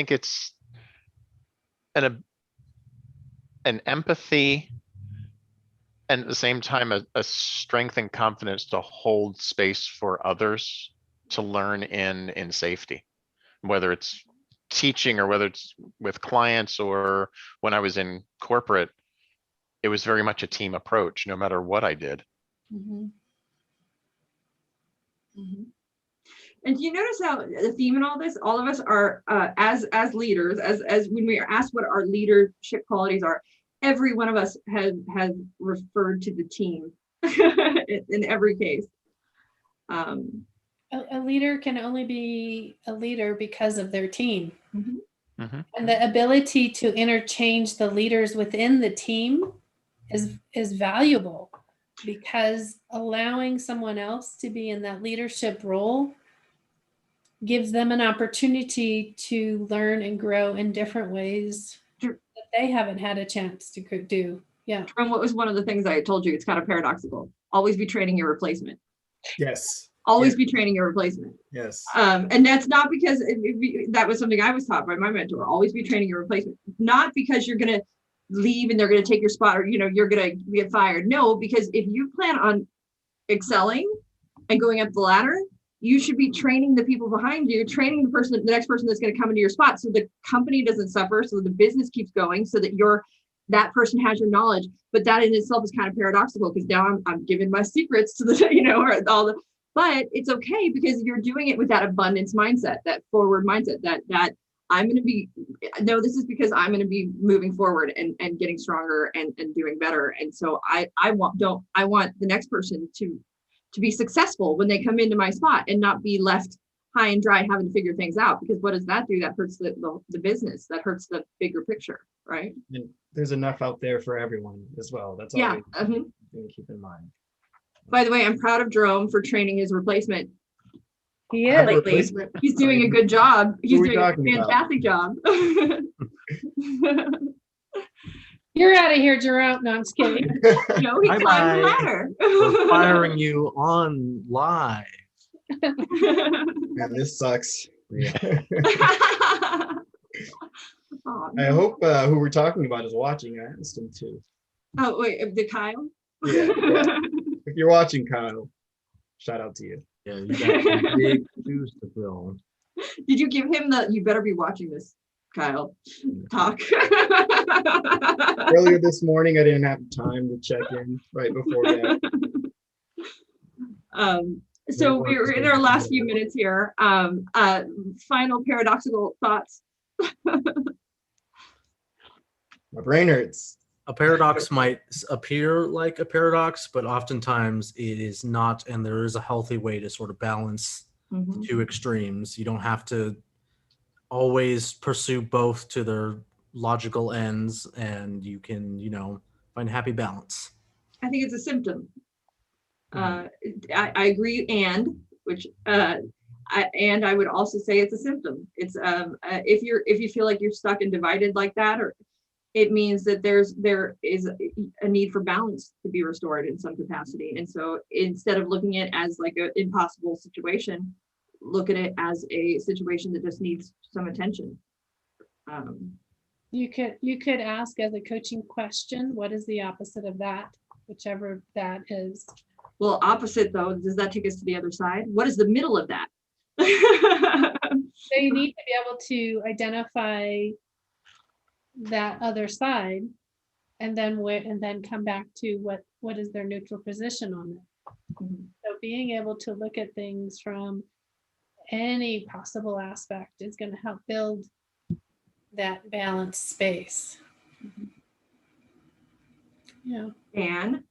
it's an empathy and at the same time a strength and confidence to hold space for others to learn in safety, whether it's teaching or whether it's with clients or when I was in corporate, it was very much a team approach, no matter what I did. Mhm. And do you notice how the theme in all this, all of us are as leaders, as when we are asked what our leadership qualities are, every one of us has referred to the team in every case. A leader can only be a leader because of their team. Mhm. And the ability to interchange the leaders within the team is valuable, because allowing someone else to be in that leadership role gives them an opportunity to learn and grow in different ways that they haven't had a chance to do. Yeah. From what was one of the things I told you, it's kind of paradoxical. Always be training your replacement. Yes. Always Yeah. be training your replacement. Yes. And that's not because that was something I was taught by my mentor. Always be training your replacement. Not because you're going to leave and they're going to take your spot, or you're going to get fired. No, because if you plan on excelling and going up the ladder, you should be training the people behind you, training the next person that's going to come into your spot, so the company doesn't suffer, so the business keeps going, so that that person has your knowledge. But that in itself is kind of paradoxical, because now I'm giving my secrets to the, or all the. But it's okay, because you're doing it with that abundance mindset, that forward mindset, that I'm going to be, no, this is because I'm going to be moving forward and getting stronger and doing better. And so I want the next person to be successful when they come into my spot, and not be left high and dry having to figure things out, because what does that do? That hurts the business, that hurts the bigger picture, right? And there's enough out there for everyone as well. That's all Yeah. we keep in mind. By the way, I'm proud of Jerome for training his replacement. He Have a is. replacement? He's doing a good job. He's we doing a talking about? fantastic job. You're out of here, Jerome. No, I'm just kidding. He climbed the Bye-bye. ladder. We're firing you on live. Man, this sucks. Oh, I hope who we're talking about is watching. I asked him to. Oh, wait, the Kyle? Yeah. If you're watching, Kyle, shout out to you. Yeah, you got some big shoes to fill. Did you give him you better be watching this, Kyle, talk? Earlier this morning, I didn't have time to check in right before that. So we're in our last few minutes here. Final paradoxical thoughts. My brain hurts. A paradox might appear like a paradox, but oftentimes it is not, and there is a healthy way to sort of balance the two extremes. You don't have to always pursue both to their logical ends, and you can, find a happy balance. I think it's a symptom. I agree, which I would also say it's a symptom. It's if you feel like you're stuck and divided like that, or it means that there is a need for balance to be restored in some capacity. And so instead of looking at it as like an impossible situation, look at it as a situation that just needs some attention. You could ask as a coaching question, what is the opposite of that, whichever that is. Well, opposite though, does that take us to the other side? What is the middle of that? So you need to be able to identify that other side, and then come back to what is their neutral position on it. So being able to look at things from any possible aspect is going to help build that balanced space. Yeah. And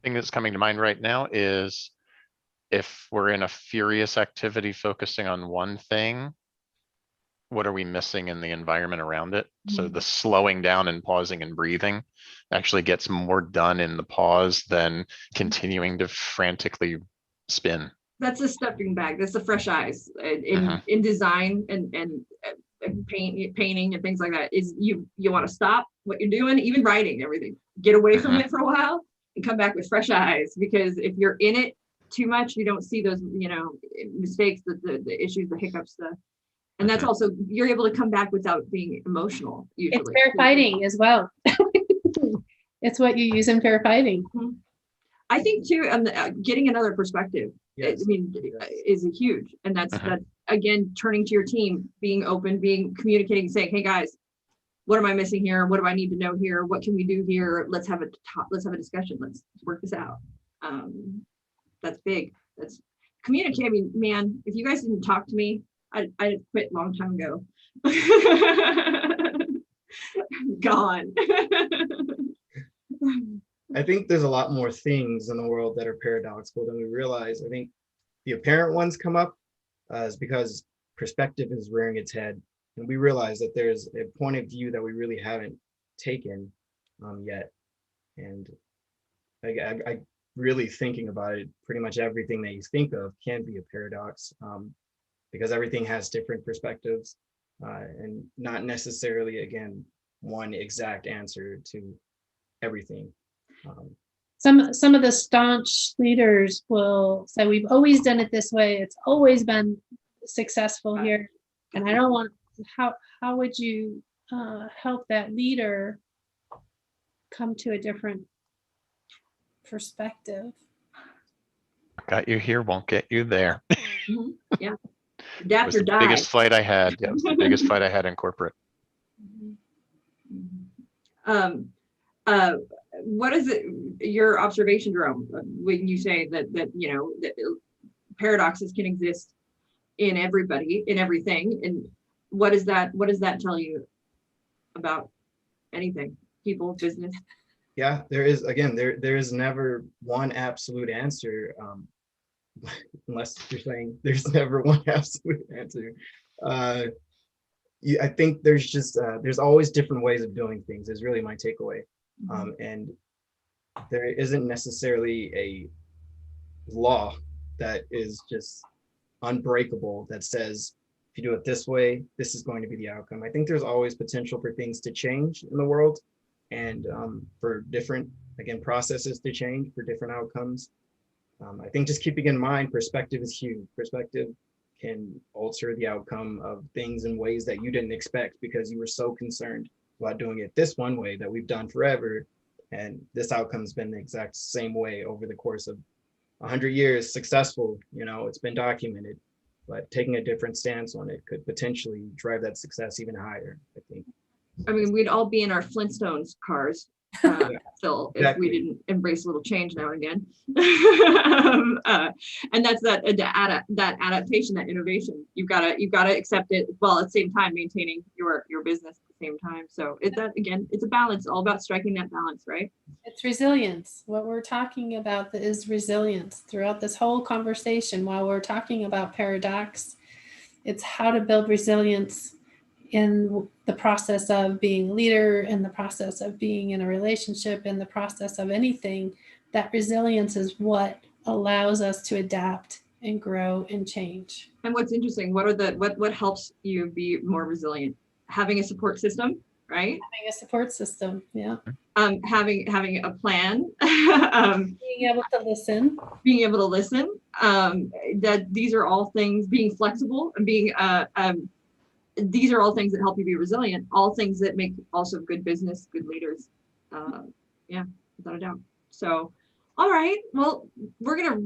Thing that's coming to mind right now is if we're in a furious activity focusing on one thing, what are we missing in the environment around it? So the slowing down and pausing and breathing actually gets more done in the pause than continuing to frantically spin. that's a stepping back. That's the fresh eyes in design and painting and things like that. Is you want to stop what you're doing, even writing, everything, get away from it for a while and come back with fresh eyes. Because if you're in it too much, you don't see those, mistakes, the issues, the hiccups, and that's also, you're able to come back without being emotional. Usually, It's fair fighting as well. It's what you use in fair fighting. I think too, getting another perspective. Yes. I mean, is huge, and that's again turning to your team, being open, communicating, saying, "Hey guys, what am I missing here? What do I need to know here? What can we do here? Let's have a discussion. Let's work this out." That's big. That's communicating. I mean, man, if you guys didn't talk to me, I quit a long time ago. Gone. I think there's a lot more things in the world that are paradoxical than we realize. I think the apparent ones come up is because perspective is rearing its head, and we realize that there's a point of view that we really haven't taken yet. And I really thinking about it, pretty much everything that you think of can be a paradox, because everything has different perspectives, and not necessarily, again, one exact answer to everything. Some of the staunch leaders will say, we've always done it this way. It's always been successful here. And I don't want, how would you help that leader come to a different perspective? Got you here, won't get you there. Yeah. It Adapt was or the die. biggest fight I had. Yeah, it was the biggest fight I had in corporate. What is it, your observation, Jerome, when you say that that paradoxes can exist in everybody, in everything, and what does that tell you about anything, people, business? Yeah, there is, again, there is never one absolute answer, unless you're saying there's never one absolute answer. I think there's just there's always different ways of doing things is really my takeaway. And there isn't necessarily a law that is just unbreakable that says if you do it this way, this is going to be the outcome. I think there's always potential for things to change in the world, and for different, again, processes to change for different outcomes. I think just keeping in mind perspective is huge. Perspective can alter the outcome of things in ways that you didn't expect because you were so concerned about doing it this one way that we've done forever. And this outcome's been the exact same way over the course of 100 years, successful, it's been documented, but taking a different stance on it could potentially drive that success even higher, I think. I mean, we'd all be in our Flintstones cars still if we didn't embrace a little change now and again. And that's that adaptation, that innovation. You've got to accept it while at the same time maintaining your business at the same time. So it's a balance, all about striking that balance, right? It's resilience. What we're talking about is resilience throughout this whole conversation. While we're talking about paradox, it's how to build resilience in the process of being a leader, in the process of being in a relationship, in the process of anything. That resilience is what allows us to adapt and grow and change. And what's interesting, what helps you be more resilient? Having a support system, right? Having a support system, yeah. Having a plan. Being able to listen. That these are all things, being flexible and being these are all things that help you be resilient, all things that make also good business, good leaders. Yeah, without a doubt. So, all right, well, we're gonna,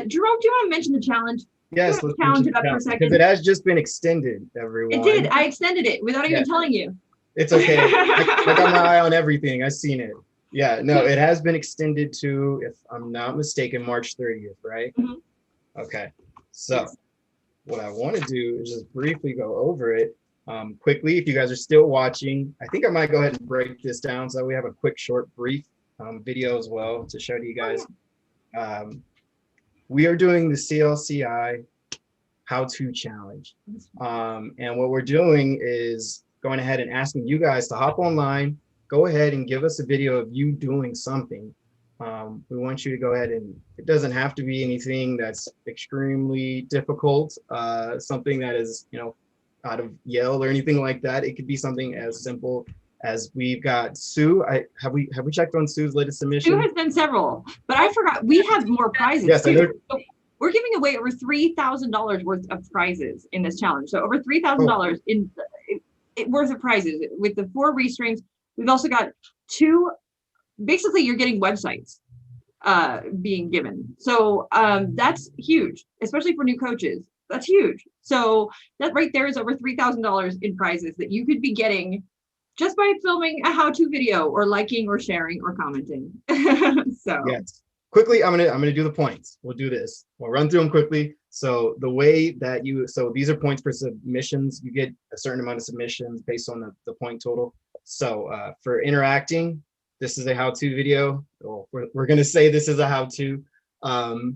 Jerome, do you want to mention the challenge? Yes, let's challenge it up for a second. Because it has just been extended, everyone. It did, I extended it without even telling you. It's okay, I got my eye on everything, I've seen it. Yeah, no, it has been extended to, if I'm not mistaken, March 30th, right? Okay. So what I want to do is just briefly go over it quickly. If you guys are still watching, I think I might go ahead and break this down so that we have a quick, short, brief video as well to show to you guys. We are doing the CLCI how-to challenge. And what we're doing is going ahead and asking you guys to hop online, go ahead and give us a video of you doing something. We want you to go ahead and, it doesn't have to be anything that's extremely difficult, something that is, you know, out of Yale or anything like that. It could be something as simple as we've got Sue. Have we checked on Sue's latest submission? Sue has done several, but I forgot we have more prizes Yes, I know. too. So we're giving away over $3,000 worth of prizes in this challenge. So over $3,000 in worth of prizes with the 4 restreams. We've also got 2. Basically, you're getting websites being given. So that's huge, especially for new coaches. That's huge. So that right there is over $3,000 in prizes that you could be getting just by filming a how-to video or liking or sharing or commenting. So yes, quickly, I'm gonna do the points. We'll do this. We'll run through them quickly. So the way that so these are points for submissions. You get a certain amount of submissions based on the point total. So for interacting, this is a how-to video. Well, we're gonna say this is a how-to.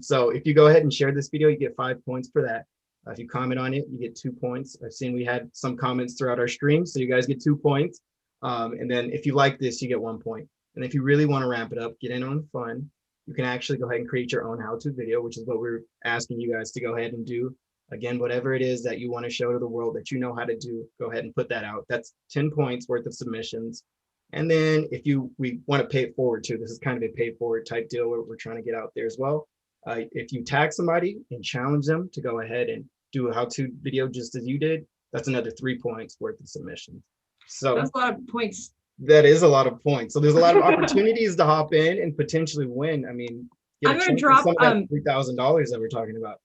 So if you go ahead and share this video, you get 5 points for that. If you comment on it, you get 2 points. I've seen we had some comments throughout our stream, so you guys get 2 points. And then if you like this, you get 1 point. And if you really want to ramp it up, get in on the fun, you can actually go ahead and create your own how-to video, which is what we're asking you guys to go ahead and do. Again, whatever it is that you want to show to the world that you know how to do, go ahead and put that out. That's 10 points worth of submissions. And then if we want to pay it forward too, this is kind of a pay forward type deal where we're trying to get out there as well. If you tag somebody and challenge them to go ahead and do a how-to video just as you did, that's another 3 points worth of submissions. So that's a lot of points. That is a lot of points. So there's a lot of opportunities to hop in and potentially win. I mean, I'm going to drop $3,000 that we're talking about.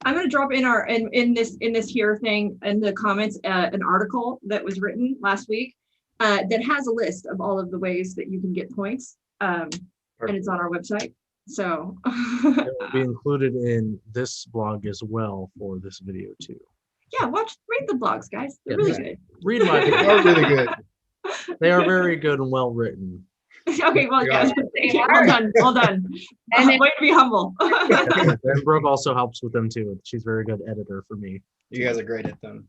I'm going to drop in this here thing in the comments an article that was written last week that has a list of all of the ways that you can get points, and it's on our website. So it will be included in this blog as well for this video too. Yeah, read the blogs, guys. They're really good. Read my They are really good. They are very good and well written. Okay, well, guys, well done. And way to be humble. And Brooke also helps with them too. She's a very good editor for me. You guys are great at them.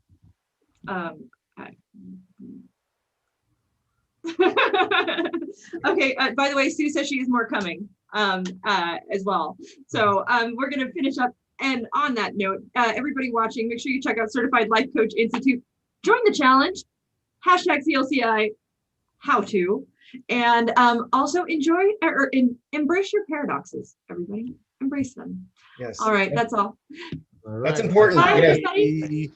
Okay, by the way, Sue says she has more coming as well. So we're going to finish up. And on that note, everybody watching, make sure you check out Certified Life Coach Institute. Join the challenge, #CLCI how to, and also enjoy or embrace your paradoxes, everybody. Embrace them. Yes. All right, that's all. That's important. Bye, Yes. everybody.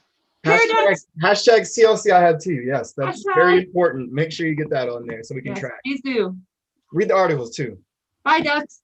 #CLCI had to. Yes, that's Hashtag. very important. Make sure you get that on there so we can track. Please do. Read the articles too. Bye, ducks.